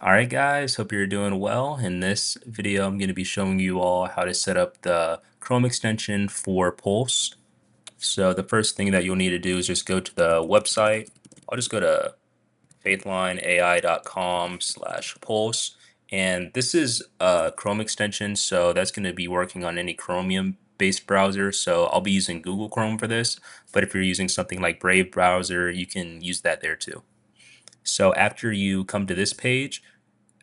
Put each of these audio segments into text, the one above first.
Alright guys, hope you're doing well. In this video, I'm going to be showing you all how to set up the Chrome extension for Pulse. So the first thing that you'll need to do is just go to the website. I'll just go to faithlineai.com/pulse. And this is a Chrome extension, so that's going to be working on any Chromium-based browser. So I'll be using Google Chrome for this, but if you're using something like Brave browser, you can use that there too. So after you come to this page,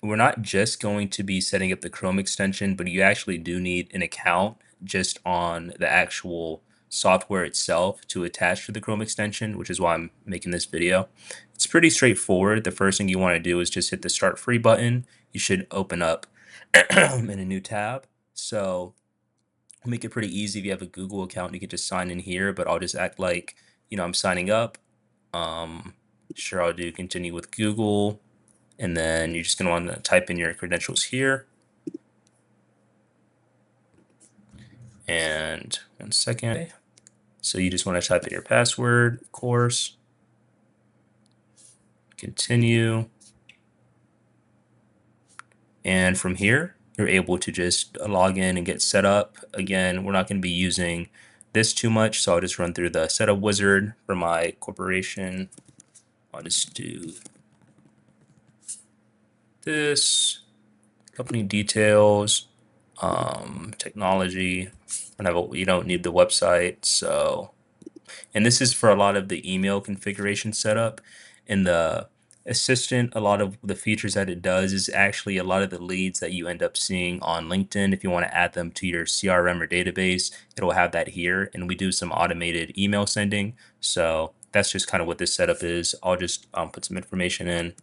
we're not just going to be setting up the Chrome extension, but you actually do need an account just on the actual software itself to attach to the Chrome extension, which is why I'm making this video. It's pretty straightforward. The first thing you want to do is just hit the Start Free button. You should open up in a new tab. So make it pretty easy. If you have a Google account, you can just sign in here, but I'll just act like, I'm signing up. Sure, I'll do continue with Google. And then you're just going to want to type in your credentials here. And 1 second. So you just want to type in your password, of course. Continue. And from here, you're able to just log in and get set up. Again, we're not going to be using this too much, so I'll just run through the setup wizard for my corporation. I'll just do this, company details, technology, and you don't need the website. So, and this is for a lot of the email configuration setup. In the assistant, a lot of the features that it does is actually a lot of the leads that you end up seeing on LinkedIn. If you want to add them to your CRM or database, it'll have that here. And we do some automated email sending. So that's just kind of what this setup is. I'll just put some information in.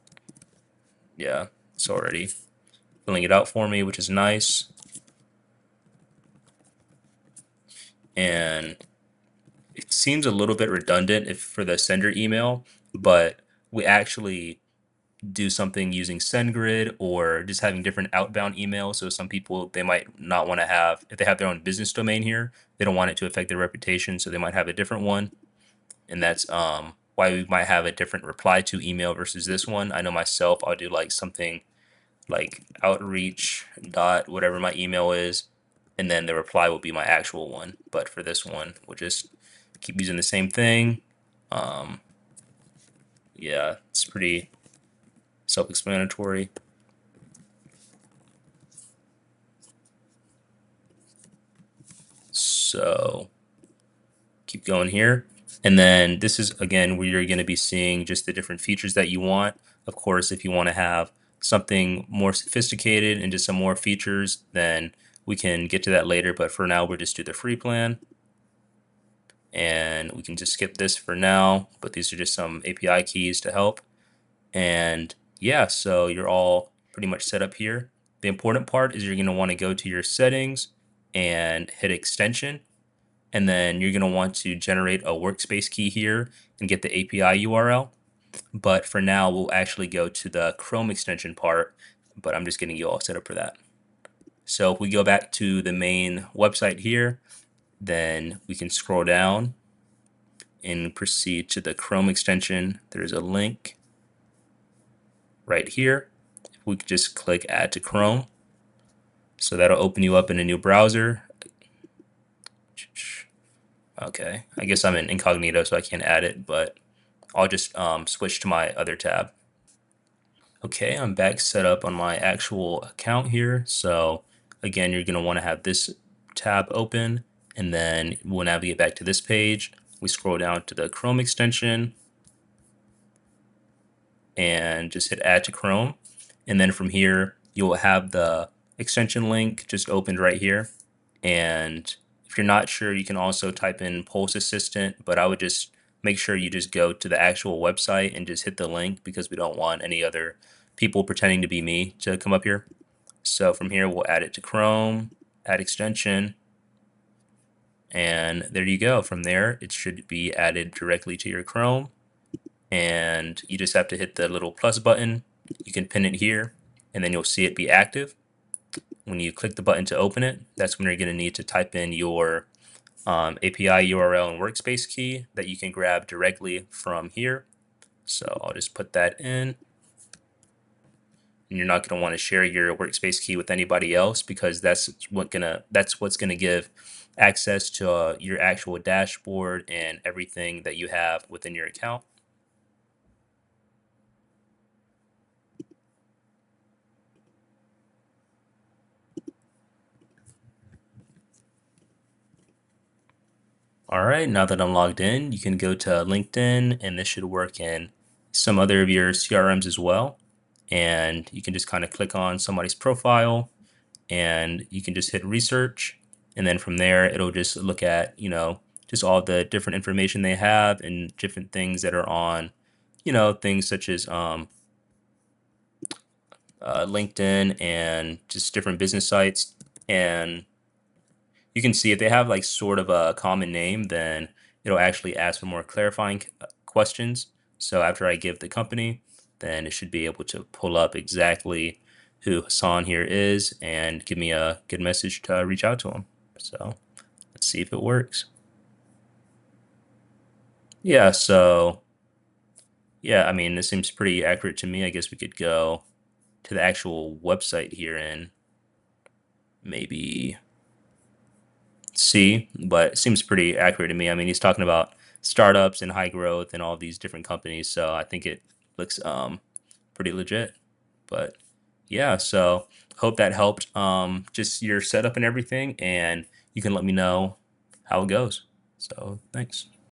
Yeah, it's already filling it out for me, which is nice. And it seems a little bit redundant if for the sender email, but we actually do something using SendGrid or just having different outbound emails. So some people, they might not want to have, if they have their own business domain here, they don't want it to affect their reputation. So they might have a different one. And that's why we might have a different reply to email versus this one. I know myself, I'll do like something like outreach dot whatever my email is, and then the reply will be my actual one. But for this one, we'll just keep using the same thing. Yeah, it's pretty self-explanatory. So keep going here. And then this is, again, where you're going to be seeing just the different features that you want. Of course, if you want to have something more sophisticated and just some more features, then we can get to that later. But for now, we'll just do the free plan. And we can just skip this for now. But these are just some API keys to help. And yeah, so you're all pretty much set up here. The important part is you're going to want to go to your settings and hit extension. And then you're going to want to generate a workspace key here and get the API URL. But for now, we'll actually go to the Chrome extension part, but I'm just getting you all set up for that. So if we go back to the main website here, then we can scroll down and proceed to the Chrome extension. There's a link right here. We could just click add to Chrome. So that'll open you up in a new browser. Okay, I guess I'm in incognito, so I can't add it, but I'll just switch to my other tab. Okay, I'm back set up on my actual account here. So again, you're going to want to have this tab open, and then we'll navigate back to this page. We scroll down to the Chrome extension and just hit add to Chrome. And then from here, you'll have the extension link just opened right here. And if you're not sure, you can also type in Pulse Assistant, but I would just make sure you just go to the actual website and just hit the link because we don't want any other people pretending to be me to come up here. So from here, we'll add it to Chrome, add extension, and there you go. From there, it should be added directly to your Chrome, and you just have to hit the little plus button. You can pin it here, and then you'll see it be active. When you click the button to open it, that's when you're going to need to type in your API URL and workspace key that you can grab directly from here. So I'll just put that in. and you're not going to want to share your workspace key with anybody else, because that's what's gonna give access to your actual dashboard and everything that you have within your account. All right, now that I'm logged in, you can go to LinkedIn, and this should work in some other of your CRMs as well. And you can just kind of click on somebody's profile, and you can just hit research. And then from there, it'll just look at, just all the different information they have and different things that are on, things such as LinkedIn and just different business sites. And you can see if they have like sort of a common name, then it'll actually ask for more clarifying questions. So after I give the company, then it should be able to pull up exactly who Hassan here is and give me a good message to reach out to him. So let's see if it works. Yeah, so yeah, I mean, this seems pretty accurate to me. I guess we could go to the actual website here and maybe see, but it seems pretty accurate to me. I mean, he's talking about startups and high growth and all these different companies, so I think it looks pretty legit. But yeah, so hope that helped just your setup and everything, and you can let me know how it goes. So thanks.